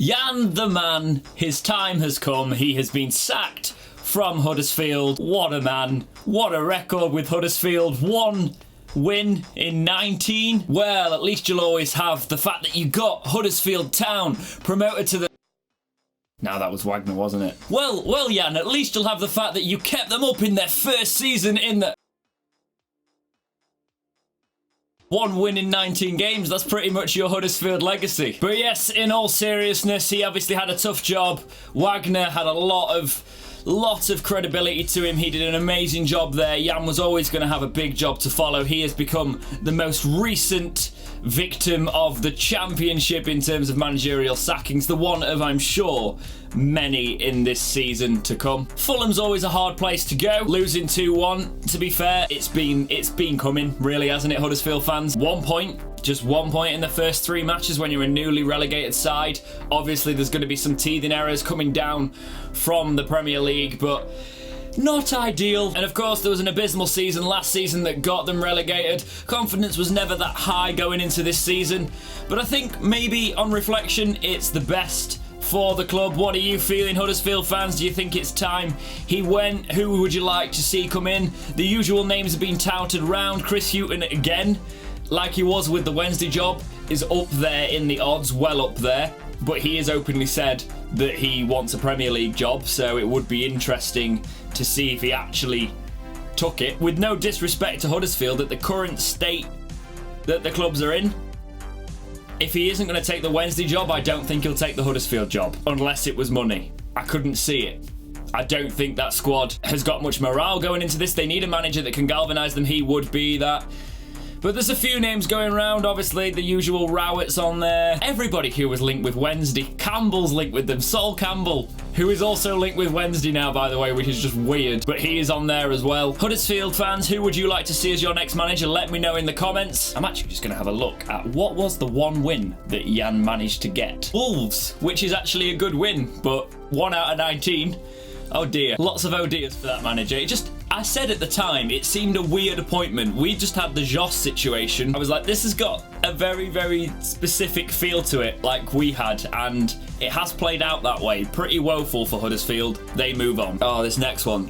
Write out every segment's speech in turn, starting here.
Jan the man, his time has come. He has been sacked from Huddersfield. What a man. What a record with Huddersfield. 1 win in 19. Well, at least you'll always have the fact that you got Huddersfield Town promoted to the... Now that was Wagner, wasn't it? Well, Jan, at least you'll have the fact that you kept them up in their first season in the... 1 win in 19 games, that's pretty much your Huddersfield legacy. But yes, in all seriousness, he obviously had a tough job. Wagner had a lot of credibility to him. He did an amazing job there. Jan was always going to have a big job to follow. He has become the most recent victim of the championship in terms of managerial sackings, the one of, I'm sure, many in this season to come. Fulham's always a hard place to go. Losing 2-1, to be fair, it's been coming, really, hasn't it, Huddersfield fans? 1 point. Just 1 point in the first 3 matches when you're a newly relegated side. Obviously, there's going to be some teething errors coming down from the Premier League, but not ideal. And of course, there was an abysmal season last season that got them relegated. Confidence was never that high going into this season, but I think maybe on reflection, it's the best for the club. What are you feeling, Huddersfield fans? Do you think it's time he went? Who would you like to see come in? The usual names have been touted around. Chris Hughton again, like he was with the Wednesday job, is up there in the odds, well up there. But he has openly said that he wants a Premier League job, so it would be interesting to see if he actually took it. With no disrespect to Huddersfield, at the current state that the clubs are in, if he isn't going to take the Wednesday job, I don't think he'll take the Huddersfield job, unless it was money. I couldn't see it. I don't think that squad has got much morale going into this. They need a manager that can galvanise them. He would be that. But there's a few names going around, obviously, the usual Rowett's on there. Everybody who was linked with Wednesday. Campbell's linked with them. Sol Campbell, who is also linked with Wednesday now, by the way, which is just weird. But he is on there as well. Huddersfield fans, who would you like to see as your next manager? Let me know in the comments. I'm actually just going to have a look at what was the 1 win that Jan managed to get. Wolves, which is actually a good win, but 1 out of 19. Oh dear. Lots of oh dears for that manager. I said at the time, it seemed a weird appointment. We just had the Joss situation. I was like, this has got a very, very specific feel to it, like we had, and it has played out that way. Pretty woeful for Huddersfield. They move on. Oh, this next one.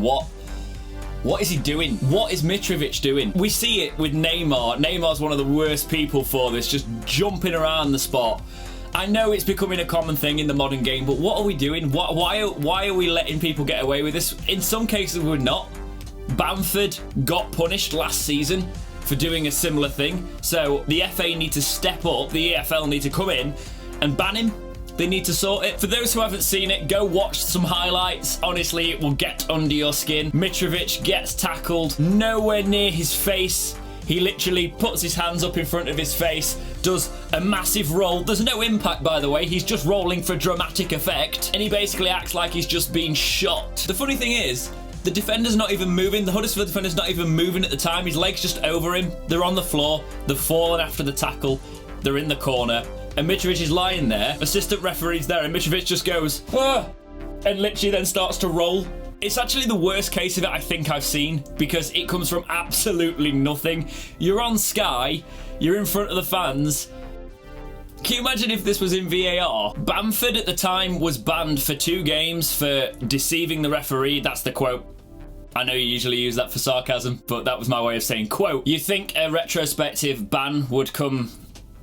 What is he doing? What is Mitrovic doing? We see it with Neymar. Neymar's one of the worst people for this, just jumping around the spot. I know it's becoming a common thing in the modern game, but what are we doing? Why are we letting people get away with this? In some cases, we're not. Bamford got punished last season for doing a similar thing, so the FA need to step up, the EFL need to come in and ban him. They need to sort it. For those who haven't seen it, go watch some highlights. Honestly, it will get under your skin. Mitrovic gets tackled nowhere near his face. He literally puts his hands up in front of his face, does a massive roll. There's no impact, by the way. He's just rolling for dramatic effect. And he basically acts like he's just been shot. The funny thing is, the defender's not even moving. The Huddersfield defender's not even moving at the time. His leg's just over him. They're on the floor. They've fallen after the tackle. They're in the corner. And Mitrovic is lying there. Assistant referee's there. And Mitrovic just goes, ah, and literally then starts to roll. It's actually the worst case of it I think I've seen, because it comes from absolutely nothing. You're on Sky, you're in front of the fans. Can you imagine if this was in VAR? Bamford at the time was banned for 2 games for deceiving the referee. That's the quote. I know you usually use that for sarcasm, but that was my way of saying quote. You think a retrospective ban would come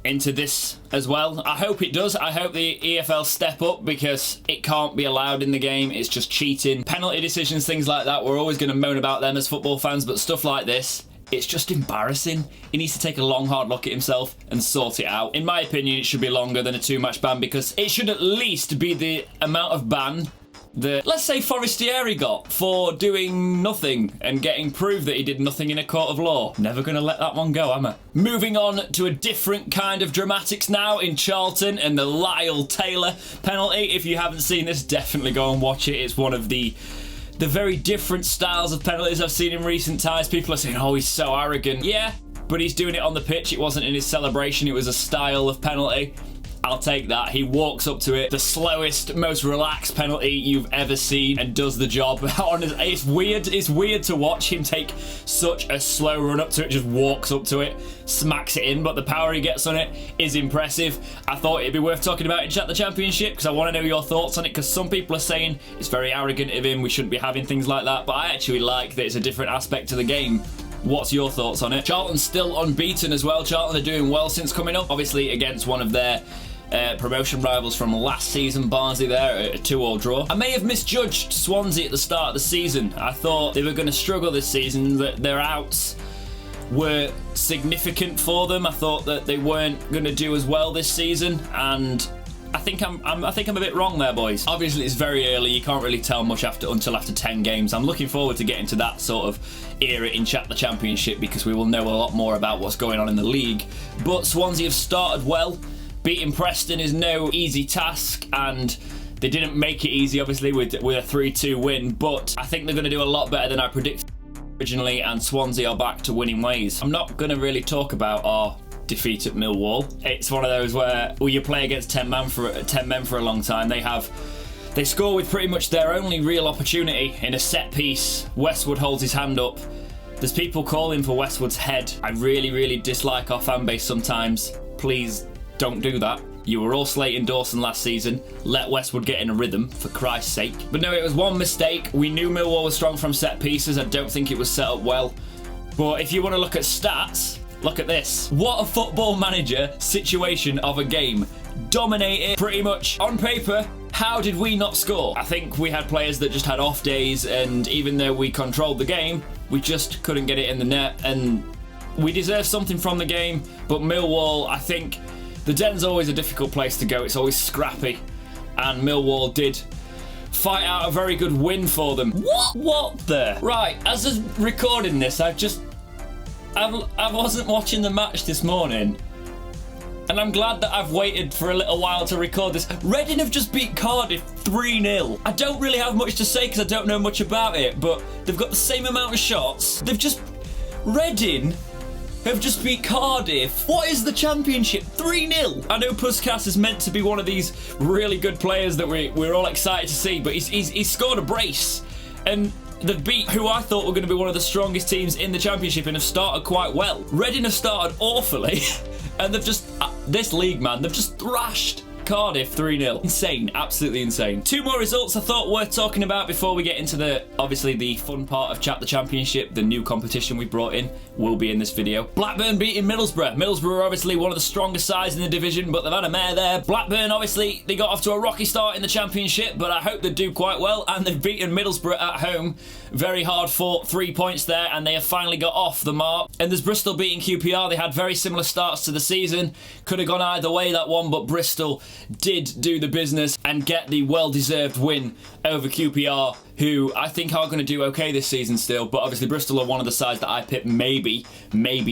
into this as well? I hope it does. I hope the EFL step up, because it can't be allowed in the game. It's just cheating. Penalty decisions, things like that, we're always going to moan about them as football fans, but stuff like this, it's just embarrassing. He needs to take a long, hard look at himself and sort it out. In my opinion, it should be longer than a 2-match ban, because it should at least be the amount of ban that, let's say, Forestieri got for doing nothing and getting proved that he did nothing in a court of law. Never going to let that one go, am I? Moving on to a different kind of dramatics now in Charlton and the Lyle Taylor penalty. If you haven't seen this, definitely go and watch it. It's one of the very different styles of penalties I've seen in recent times. People are saying, oh, he's so arrogant. Yeah, but he's doing it on the pitch. It wasn't in his celebration. It was a style of penalty. I'll take that. He walks up to it, the slowest, most relaxed penalty you've ever seen, and does the job. It's weird. It's weird to watch him take such a slow run up to it, just walks up to it, smacks it in, but the power he gets on it is impressive. I thought it'd be worth talking about in Chat the Championship because I want to know your thoughts on it, because some people are saying it's very arrogant of him, we shouldn't be having things like that, but I actually like that it's a different aspect to the game. What's your thoughts on it? Charlton's still unbeaten as well. Charlton are doing well since coming up, obviously against one of their promotion rivals from last season, Barnsley, there, a 2-2 draw. I may have misjudged Swansea at the start of the season. I thought they were going to struggle this season, that their outs were significant for them. I thought that they weren't going to do as well this season, and I think I'm a bit wrong there, boys. Obviously, it's very early. You can't really tell much until after 10 games. I'm looking forward to getting to that sort of era in Chat the Championship because we will know a lot more about what's going on in the league. But Swansea have started well. Beating Preston is no easy task, and they didn't make it easy, obviously, with a 3-2 win. But I think they're going to do a lot better than I predicted originally, and Swansea are back to winning ways. I'm not going to really talk about our defeat at Millwall. It's one of those where you play against 10 men for a long time. They score with pretty much their only real opportunity in a set piece. Westwood holds his hand up. There's people calling for Westwood's head. I really, really dislike our fan base sometimes. Please don't do that. You were all slating Dawson last season. Let Westwood get in a rhythm, for Christ's sake. But no, it was one mistake. We knew Millwall was strong from set pieces. I don't think it was set up well. But if you want to look at stats, look at this. What a Football Manager situation of a game. Dominated pretty much on paper. How did we not score? I think we had players that just had off days, and even though we controlled the game, we just couldn't get it in the net, and we deserve something from the game. But Millwall, I think the Den's always a difficult place to go. It's always scrappy, and Millwall did fight out a very good win for them. What the? Right, as of recording this, I wasn't watching the match this morning, and I'm glad that I've waited for a little while to record this. Reading have just beat Cardiff 3-0. I don't really have much to say because I don't know much about it, but they've got the same amount of shots. Reading have just beat Cardiff. What is the Championship? 3-0. I know Puskas is meant to be one of these really good players that we're all excited to see, but he's scored a brace, and they've beat who I thought were going to be one of the strongest teams in the Championship and have started quite well. Reading have started awfully, and they've just, this league, man, they've just thrashed Cardiff 3-0. Insane, absolutely insane. Two more results I thought worth talking about before we get into obviously the fun part of Chat the Championship. The new competition we brought in will be in this video. Blackburn beating Middlesbrough. Middlesbrough are obviously one of the strongest sides in the division, but they've had a mare there. Blackburn, obviously, they got off to a rocky start in the Championship, but I hope they do quite well, and they've beaten Middlesbrough at home. Very hard fought, 3 points there, and they have finally got off the mark. And there's Bristol beating QPR. They had very similar starts to the season. Could have gone either way, that one, but Bristol did do the business and get the well-deserved win over QPR, who I think are going to do okay this season still, but obviously Bristol are one of the sides that I picked maybe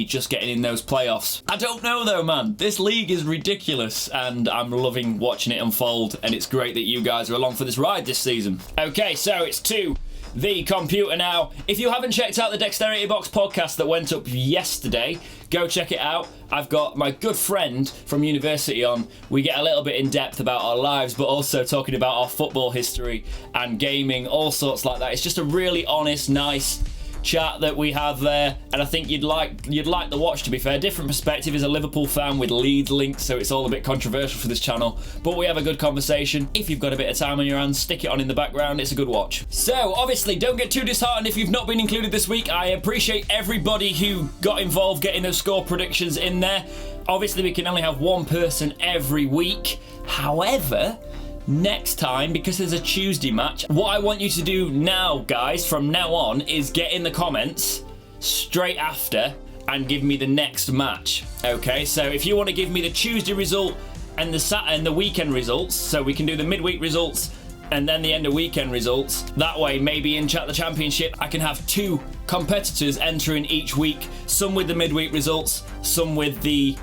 just getting in those playoffs. I don't know though, man. This league is ridiculous, and I'm loving watching it unfold, and it's great that you guys are along for this ride this season. Okay, so it's to the computer now. If you haven't checked out the Dexterity Box podcast that went up yesterday, go check it out. I've got my good friend from university on. We get a little bit in depth about our lives, but also talking about our football history and gaming, all sorts like that. It's just a really honest, nice chat that we have there, and I think you'd like the watch, to be fair. Different perspective as a Liverpool fan with Leeds links, so it's all a bit controversial for this channel, but we have a good conversation. If you've got a bit of time on your hands, stick it on in the background. It's a good watch. So obviously don't get too disheartened if you've not been included this week. I appreciate everybody who got involved getting those score predictions in there. Obviously we can only have one person every week. However, next time, because there's a Tuesday match, what I want you to do now, guys, from now on, is get in the comments straight after and give me the next match. Okay, so if you want to give me the Tuesday result and the weekend results, so we can do the midweek results and then the end of weekend results. That way, maybe in Chat the Championship, I can have two competitors entering each week, some with the midweek results, some with the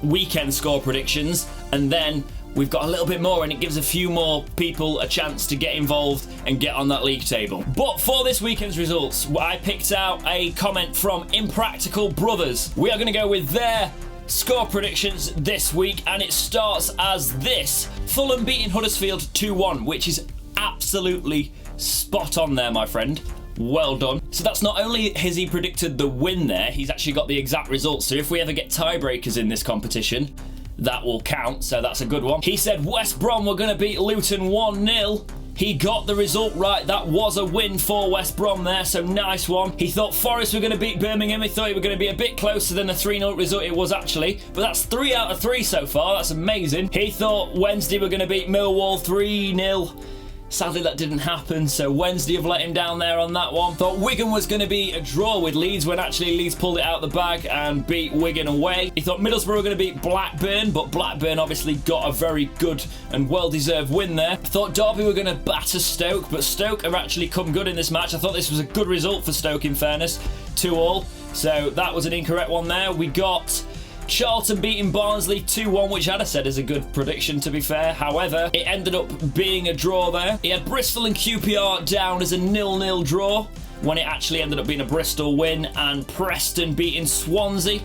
weekend score predictions, and then we've got a little bit more, and it gives a few more people a chance to get involved and get on that league table. But for this weekend's results, I picked out a comment from Impractical Brothers. We are going to go with their score predictions this week, and it starts as this. Fulham beating Huddersfield 2-1, which is absolutely spot on there, my friend. Well done. So that's not only has he predicted the win there, he's actually got the exact result. So if we ever get tiebreakers in this competition, that will count. So that's a good one. He said West Brom were going to beat Luton 1-0. He got the result right. That was a win for West Brom there, so nice one. He thought Forest were going to beat Birmingham. He thought it were going to be a bit closer than the 3-0 result it was actually. But that's 3 out of 3 so far. That's amazing. He thought Wednesday were going to beat Millwall 3-0. Sadly, that didn't happen, so Wednesday have let him down there on that one. Thought Wigan was going to be a draw with Leeds when actually Leeds pulled it out the bag and beat Wigan away. He thought Middlesbrough were going to beat Blackburn, but Blackburn obviously got a very good and well-deserved win there. Thought Derby were going to batter Stoke, but Stoke have actually come good in this match. I thought this was a good result for Stoke, in fairness, 2-2. So that was an incorrect one there. We got Charlton beating Barnsley 2-1, which I'd have said is a good prediction, to be fair. However, it ended up being a draw there. He had Bristol and QPR down as a 0-0 draw, when it actually ended up being a Bristol win, and Preston beating Swansea,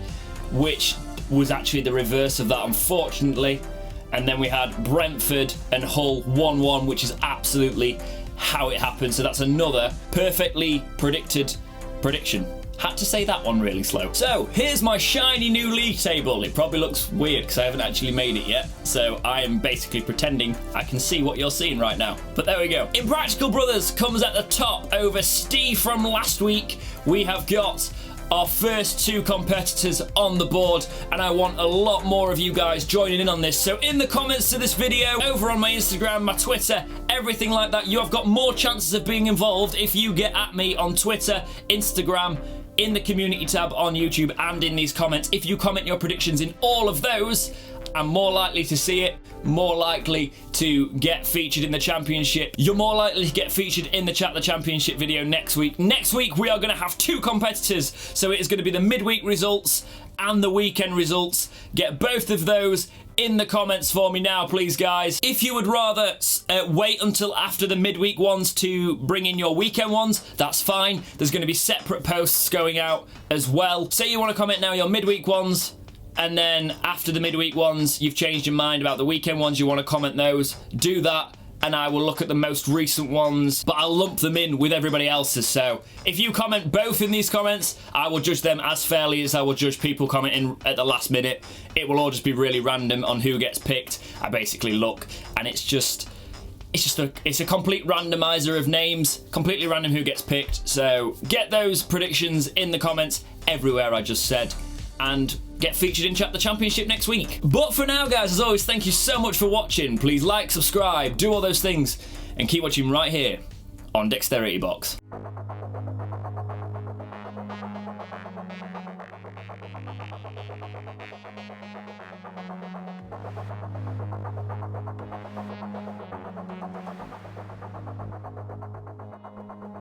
which was actually the reverse of that, unfortunately. And then we had Brentford and Hull 1-1, which is absolutely how it happened. So that's another perfectly predicted prediction. Had to say that one really slow. So, here's my shiny new league table. It probably looks weird because I haven't actually made it yet. So, I am basically pretending I can see what you're seeing right now. But there we go. Impractical Brothers comes at the top over Steve from last week. We have got our first 2 competitors on the board, and I want a lot more of you guys joining in on this. So in the comments to this video, over on my Instagram, my Twitter, everything like that, you have got more chances of being involved if you get at me on Twitter, Instagram, in the community tab on YouTube, and in these comments. If you comment your predictions in all of those, I'm more likely to see it, more likely to get featured in the championship. You're more likely to get featured in the Chat the Championship video next week. Next week, we are going to have 2 competitors. So it is going to be the midweek results and the weekend results. Get both of those in the comments for me now, please, guys. If you would rather wait until after the midweek ones to bring in your weekend ones, that's fine. There's going to be separate posts going out as well. Say you want to comment now your midweek ones, and then after the midweek ones, you've changed your mind about the weekend ones, you want to comment those, do that, and I will look at the most recent ones, but I'll lump them in with everybody else's. So if you comment both in these comments, I will judge them as fairly as I will judge people commenting at the last minute. It will all just be really random on who gets picked. I basically look, and it's a complete randomizer of names, completely random who gets picked. So get those predictions in the comments everywhere I just said, and get featured in Chat the Championship next week. But for now, guys, as always, thank you so much for watching. Please like, subscribe, do all those things, and keep watching right here on Dexterity Box.